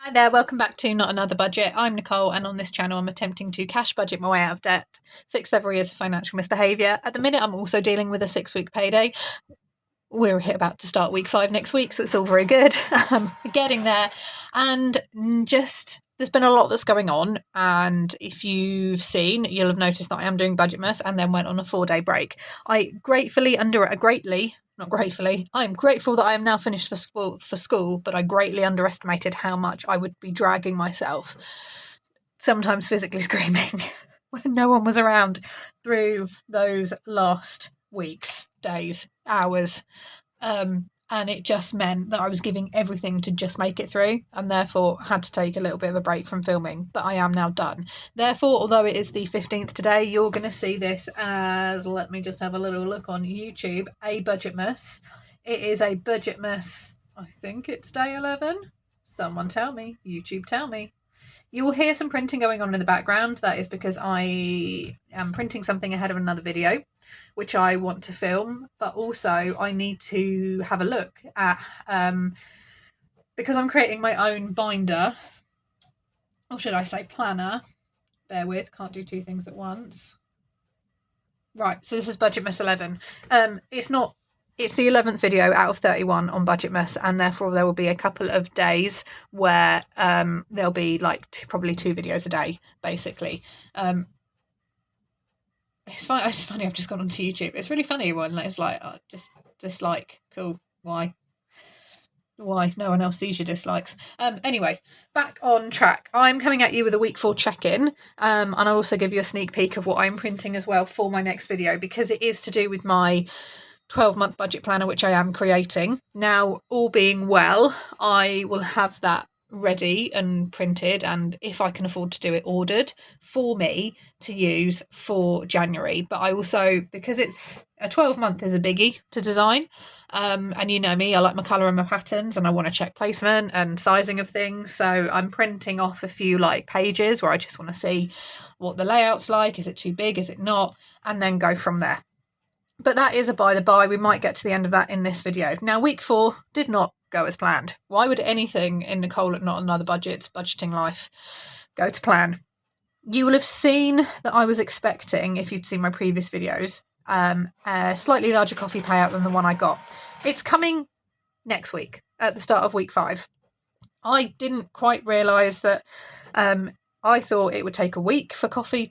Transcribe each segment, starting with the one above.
Hi there, welcome back to Not Another Budget. I'm Nicole, and on this channel, I'm attempting to cash budget my way out of debt, fix several years of financial misbehaviour. At the minute, I'm also dealing with a 6-week payday. We're about to start week 5 next week, so it's all very good. Getting there, and just there's been a lot that's going on. And if you've seen, you'll have noticed that I am doing Budgetmas and then went on a 4-day break. I'm grateful that I am now finished for school, but I greatly underestimated how much I would be dragging myself, sometimes physically screaming, when no one was around through those last weeks, days, hours. And it just meant that I was giving everything to just make it through, and therefore had to take a little bit of a break from filming. But I am now done. Therefore, although it is the 15th today, you're going to see this as, let me just have a little look on YouTube, a Budgetmas. It is a Budgetmas, I think it's day 11. Someone tell me. YouTube tell me. You will hear some printing going on in the background. That is because I am printing something ahead of another video, which I want to film, but also I need to have a look at, because I'm creating my own binder, or should I say planner, bear with, can't do two things at once. Right, so this is Budgetmas 11. It's the 11th video out of 31 on Budgetmas, and therefore there will be a couple of days where there'll be like probably 2 videos a day, basically. It's funny. I've just gone onto YouTube. It's really funny when it's like, dislike. Cool. Why? No one else sees your dislikes. Anyway, back on track. I'm coming at you with a week 4 check-in, and I'll also give you a sneak peek of what I'm printing as well for my next video, because it is to do with my 12-month budget planner, which I am creating. Now, all being well, I will have that ready and printed, and if I can afford to do it, ordered for me to use for January. But I also, because it's a 12-month is a biggie to design, and you know me, I like my colour and my patterns, and I want to check placement and sizing of things, so I'm printing off a few like pages where I just want to see what the layout's like. Is it too big, is it not, and then go from there. But that is a by the by. We might get to the end of that in this video. Now, week 4 did not go as planned. Why would anything in Nicole at Not Another Budget's budgeting life go to plan? You will have seen that I was expecting, if you've seen my previous videos, a slightly larger coffee payout than the one I got. It's coming next week at the start of week 5. I didn't quite realise that. I thought it would take a week for Coffee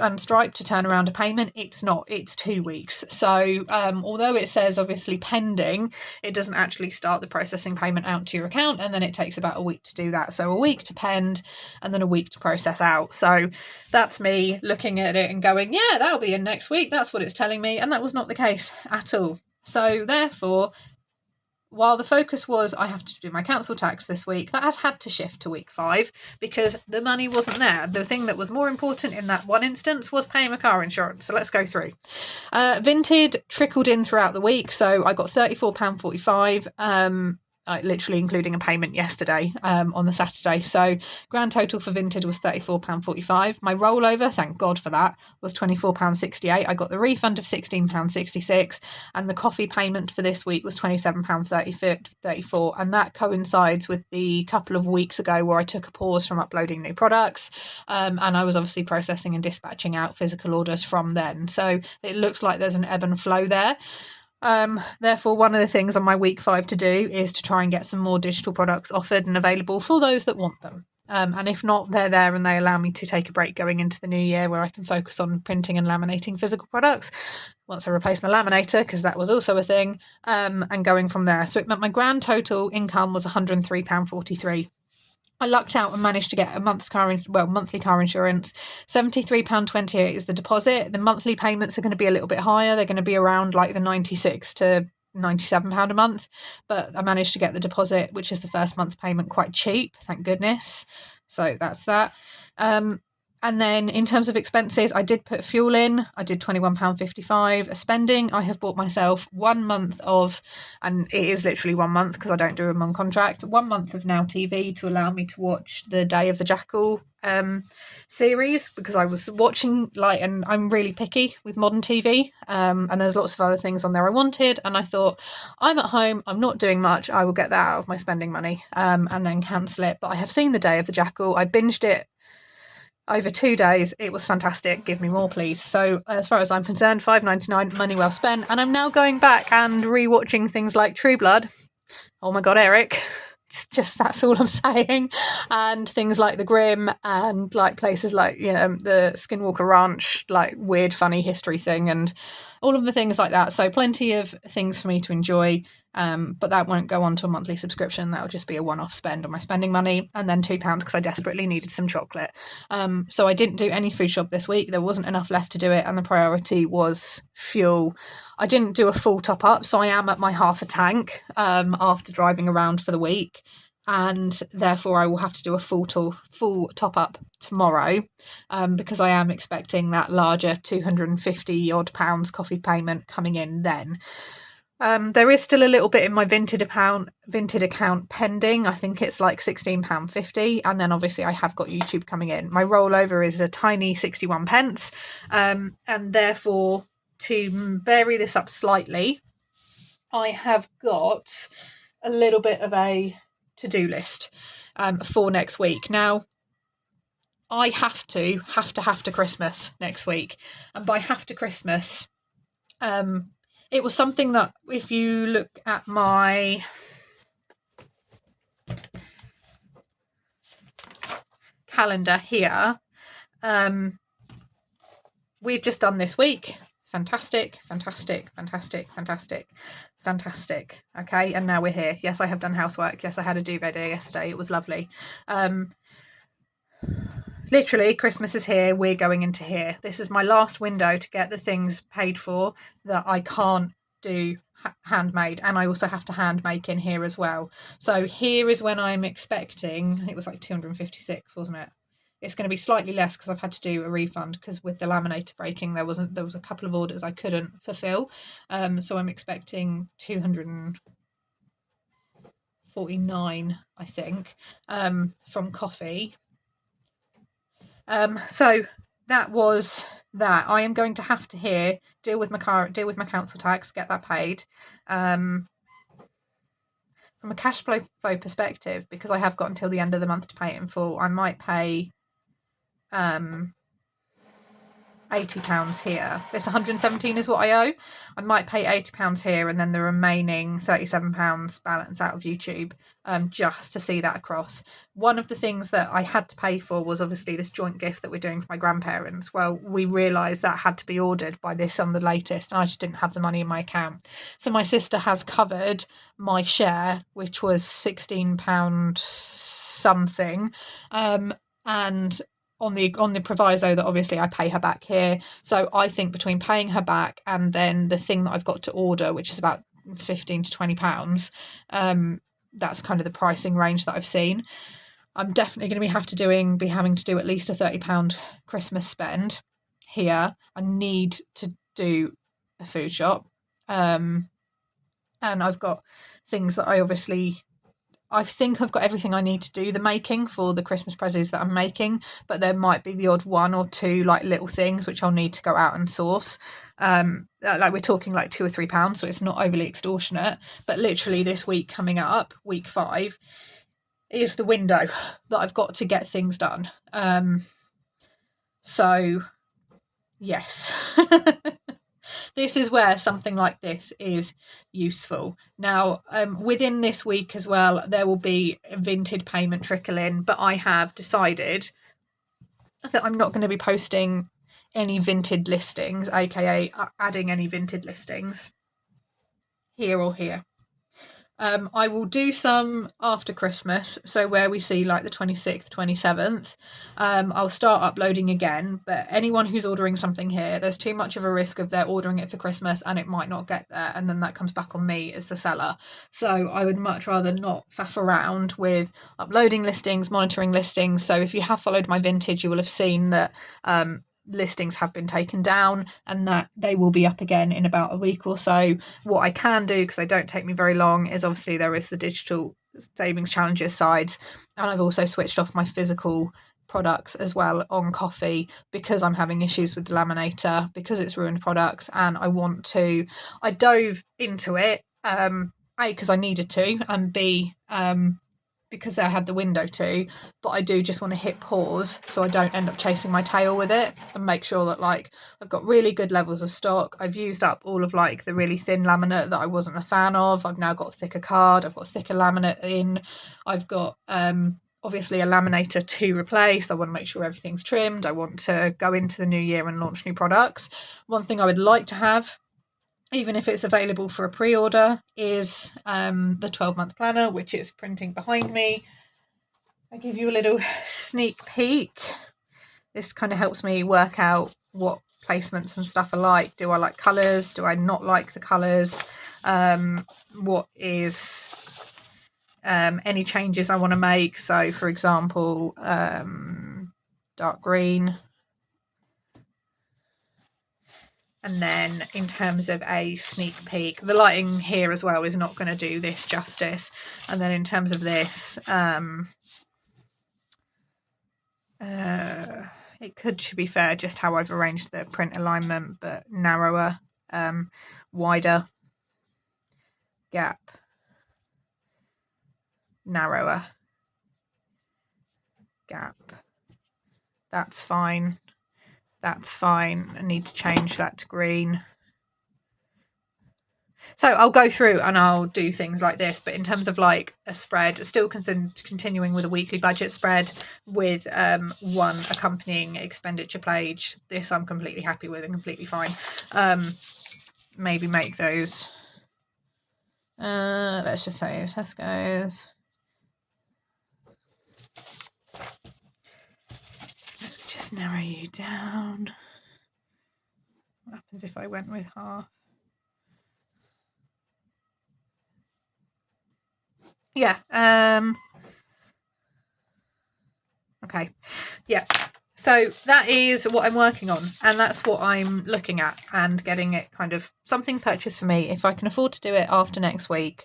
and Stripe to turn around a payment. It's not. It's 2 weeks. So although it says obviously pending, it doesn't actually start the processing payment out to your account, and then it takes about a week to do that. So a week to pend and then a week to process out. So that's me looking at it and going, yeah, that'll be in next week. That's what it's telling me. And that was not the case at all. So therefore, while the focus was I have to do my council tax this week, that has had to shift to week 5 because the money wasn't there. The thing that was more important in that one instance was paying my car insurance. So let's go through. Vinted trickled in throughout the week. So I got £34.45. Literally including a payment yesterday on the Saturday. So grand total for Vinted was £34.45. My rollover, thank God for that, was £24.68. I got the refund of £16.66, and the coffee payment for this week was £27.34. And that coincides with the couple of weeks ago where I took a pause from uploading new products, and I was obviously processing and dispatching out physical orders from then. So it looks like there's an ebb and flow there. Therefore, one of the things on my week 5 to do is to try and get some more digital products offered and available for those that want them. And if not, they're there and they allow me to take a break going into the new year where I can focus on printing and laminating physical products once I replace my laminator, because that was also a thing, and going from there. So it meant my grand total income was £103.43. I lucked out and managed to get a monthly car insurance. £73.28 is the deposit. The monthly payments are going to be a little bit higher. They're going to be around like the £96 to £97 a month. But I managed to get the deposit, which is the first month's payment, quite cheap, thank goodness. So that's that. And then in terms of expenses, I did put fuel in. I did £21.55. Spending, I have bought myself 1 month of, and it is literally 1 month because I don't do them on contract, 1 month of Now TV to allow me to watch the Day of the Jackal series, because I was watching, and I'm really picky with modern TV, and there's lots of other things on there I wanted, and I thought, I'm at home, I'm not doing much, I will get that out of my spending money, and then cancel it. But I have seen the Day of the Jackal. I binged it over 2 days. It was fantastic. Give me more, please. So as far as I'm concerned, £5.99, money well spent. And I'm now going back and rewatching things like True Blood. Oh my God, Eric. Just that's all I'm saying. And things like The Grimm, and places like, the Skinwalker Ranch, weird funny history thing, and all of the things like that. So plenty of things for me to enjoy, but that won't go on to a monthly subscription. That'll just be a one-off spend on my spending money. And then £2 because I desperately needed some chocolate. So I didn't do any food shop this week. There wasn't enough left to do it, and the priority was fuel. I didn't do a full top up, so I am at my half a tank after driving around for the week, and therefore I will have to do a full top up tomorrow, because I am expecting that larger £250 odd coffee payment coming in then. There is still a little bit in my Vinted account pending. I think it's like £16.50, and then obviously I have got YouTube coming in. My rollover is a tiny 61 pence, and therefore, to vary this up slightly, I have got a little bit of a to-do list for next week. Now, I have to Christmas next week, and by have to Christmas, it was something that, if you look at my calendar here, we've just done this week. Fantastic. Okay, and now we're here. Yes, I have done housework. Yes, I had a duvet day yesterday. It was lovely. Literally, Christmas is here. We're going into here. This is my last window to get the things paid for that I can't do handmade, and I also have to hand make in here as well. So here is when I'm expecting, it was like 256, wasn't it? It's going to be slightly less because I've had to do a refund, because with the laminator breaking, there was a couple of orders I couldn't fulfill. So I'm expecting 249, I think, from coffee. So that was that. I am going to have to deal with my council tax, get that paid. From a cash flow perspective, because I have got until the end of the month to pay it in full, I might pay £80 here. This 117 is what I owe. I might pay £80 here, and then the remaining £37 balance out of YouTube, just to see that across. One of the things that I had to pay for was obviously this joint gift that we're doing for my grandparents. Well, we realised that had to be ordered by this on the latest, and I just didn't have the money in my account. So my sister has covered my share, which was £16 something, and on the proviso that obviously I pay her back here. So I think between paying her back and then the thing that I've got to order, which is about £15 to £20, that's kind of the pricing range that I've seen. I'm definitely going to be having to do at least a £30 Christmas spend here. I need to do a food shop, and I've got things that I think I've got everything I need to do the making for the Christmas presents that I'm making, but there might be the odd one or two little things which I'll need to go out and source. We're talking like £2 or £3, so it's not overly extortionate. But literally this week coming up, week 5, is the window that I've got to get things done. So yes. This is where something like this is useful. Now, within this week as well, there will be a Vinted payment trickle in, but I have decided that I'm not going to be posting any Vinted listings, aka adding any Vinted listings here or here. I will do some after Christmas, so where we see like the 26th, 27th. I'll start uploading again, but anyone who's ordering something here, there's too much of a risk of they're ordering it for Christmas and it might not get there, and then that comes back on me as the seller. So I would much rather not faff around with uploading listings, monitoring listings. So if you have followed my vintage, you will have seen that listings have been taken down and that they will be up again in about a week or so. What I can do, because they don't take me very long, is obviously there is the digital savings challenges sides, and I've also switched off my physical products as well on coffee because I'm having issues with the laminator, because it's ruined products, and I dove into it, A, because I needed to, and B, because I had the window to, but I do just want to hit pause so I don't end up chasing my tail with it, and make sure that like I've got really good levels of stock. I've used up all of like the really thin laminate that I wasn't a fan of. I've now got a thicker card, I've got thicker laminate in, I've got obviously a laminator to replace. I want to make sure everything's trimmed. I want to go into the new year and launch new products. One thing I would like to have, even if it's available for a pre-order, is the 12-month planner, which is printing behind me. I give you a little sneak peek. This kind of helps me work out what placements and stuff are like. Do I like colours? Do I not like the colours? What is any changes I want to make? So, for example, dark green. And then in terms of a sneak peek, the lighting here as well is not going to do this justice. And then in terms of this, it could, to be fair, just how I've arranged the print alignment, but narrower, wider, gap, narrower, gap. That's fine. That's fine. I need to change that to green. So I'll go through and I'll do things like this, but in terms of like a spread, still continuing with a weekly budget spread with one accompanying expenditure page. This I'm completely happy with and completely fine. Maybe make those, let's just say Tesco's. Let's just narrow you down. What happens if I went with half? Yeah. Okay. Yeah. So that is what I'm working on, and that's what I'm looking at, and getting it kind of something purchased for me if I can afford to do it after next week.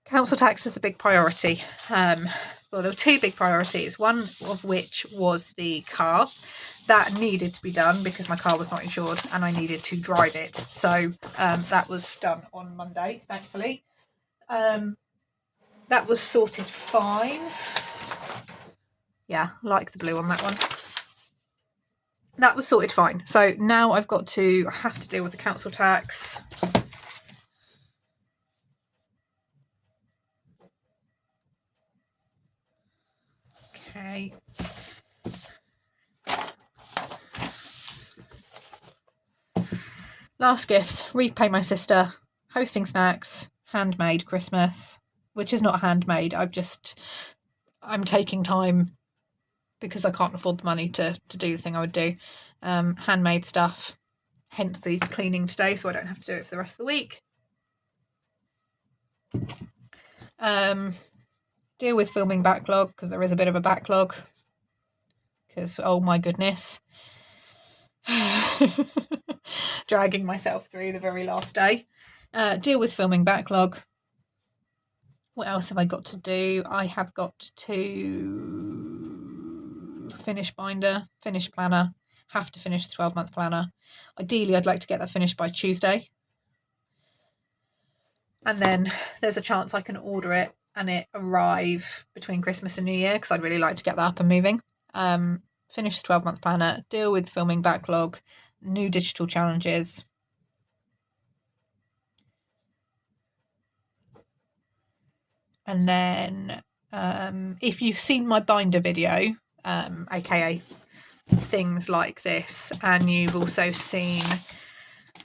Council tax is the big priority. Well, there were two big priorities, one of which was the car. That needed to be done because my car was not insured and I needed to drive it. So that was done on Monday, thankfully. That was sorted fine. Yeah, like the blue on that one. That was sorted fine. So now I have to deal with the council tax. Okay. Last gifts, repay my sister, hosting snacks, handmade Christmas, which is not handmade. I'm taking time because I can't afford the money to do the thing I would do. Handmade stuff, hence the cleaning today, so I don't have to do it for the rest of the week. Deal with filming backlog, because there is a bit of a backlog, because oh my goodness. Dragging myself through the very last day. Deal with filming backlog. What else have I got to do? I have got to finish binder, finish planner, have to finish the 12-month planner. Ideally, I'd like to get that finished by Tuesday. And then there's a chance I can order it and it arrive between Christmas and New Year, because I'd really like to get that up and moving. Finish the 12-month planner, deal with filming backlog, new digital challenges. And then if you've seen my binder video, aka things like this, and you've also seen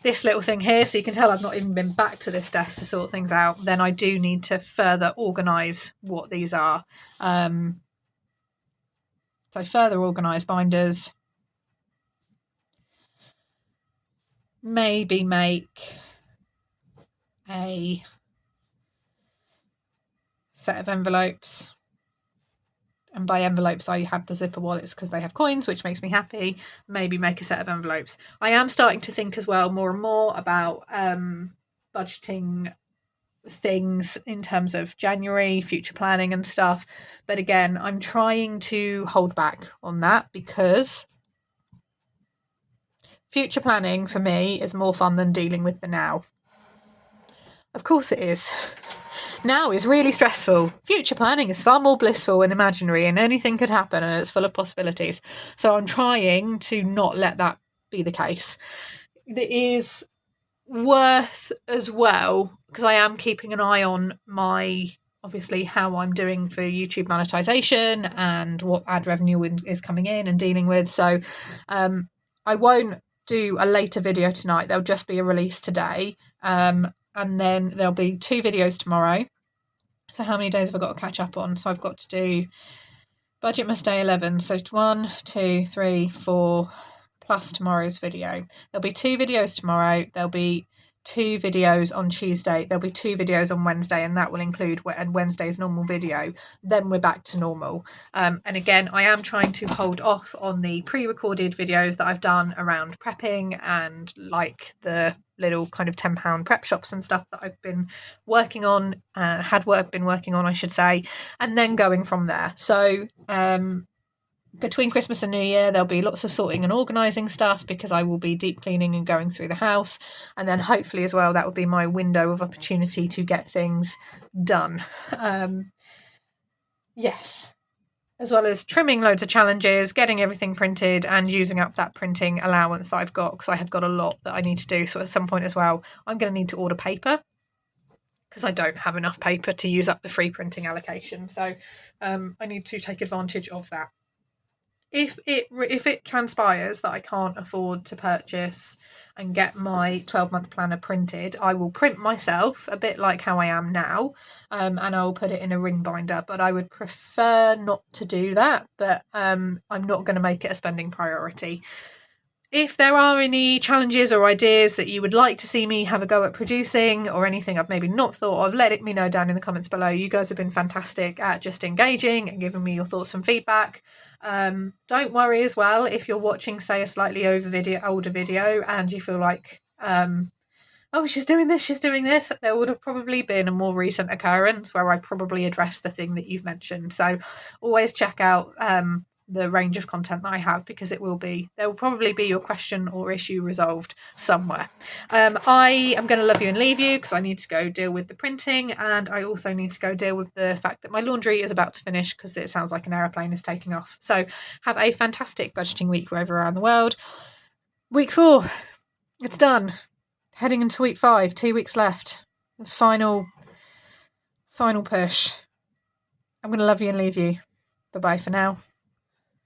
this little thing here, so you can tell I've not even been back to this desk to sort things out, then I do need to further organise what these are. So further organise binders. Maybe make a set of envelopes. And by envelopes, I have the zipper wallets because they have coins, which makes me happy. Maybe make a set of envelopes. I am starting to think as well more and more about budgeting things in terms of January, future planning and stuff. But again, I'm trying to hold back on that because future planning for me is more fun than dealing with the now. Of course it is. Now is really stressful. Future planning is far more blissful and imaginary, and anything could happen and it's full of possibilities. So I'm trying to not let that be the case. It is worth as well, because I am keeping an eye on obviously how I'm doing for YouTube monetization and what ad revenue is coming in and dealing with. So I won't do a later video tonight. There'll just be a release today. And then there'll be 2 videos tomorrow. So how many days have I got to catch up on? So I've got to do Budgetmas Day 11. So 1, 2, 3, 4, plus tomorrow's video. There'll be 2 videos tomorrow. There'll be 2 videos on Tuesday. There'll be 2 videos on Wednesday, and that will include Wednesday's normal video. Then we're back to normal. And again, I am trying to hold off on the pre-recorded videos that I've done around prepping and like the little kind of £10 prep shops and stuff that I've been working on, been working on, I should say, and then going from there. So between Christmas and New Year, there'll be lots of sorting and organising stuff because I will be deep cleaning and going through the house. And then hopefully as well, that will be my window of opportunity to get things done. Yes. As well as trimming loads of challenges, getting everything printed and using up that printing allowance that I've got, because I have got a lot that I need to do. So at some point as well, I'm going to need to order paper because I don't have enough paper to use up the free printing allocation. So I need to take advantage of that. If it transpires that I can't afford to purchase and get my 12-month planner printed, I will print myself a bit like how I am now, and I'll put it in a ring binder. But I would prefer not to do that. But I'm not going to make it a spending priority. If there are any challenges or ideas that you would like to see me have a go at producing, or anything I've maybe not thought of, let me know down in the comments below. You guys have been fantastic at just engaging and giving me your thoughts and feedback. Don't worry as well if you're watching, say, a slightly older video and you feel like, oh, she's doing this. There would have probably been a more recent occurrence where I probably addressed the thing that you've mentioned. So always check out the range of content that I have, because there will probably be your question or issue resolved somewhere. I am going to love you and leave you because I need to go deal with the printing, and I also need to go deal with the fact that my laundry is about to finish because it sounds like an aeroplane is taking off. So have a fantastic budgeting week wherever around the world. Week 4, it's done. Heading into week 5, 2 weeks left. Final push. I'm going to love you and leave you. Bye-bye for now.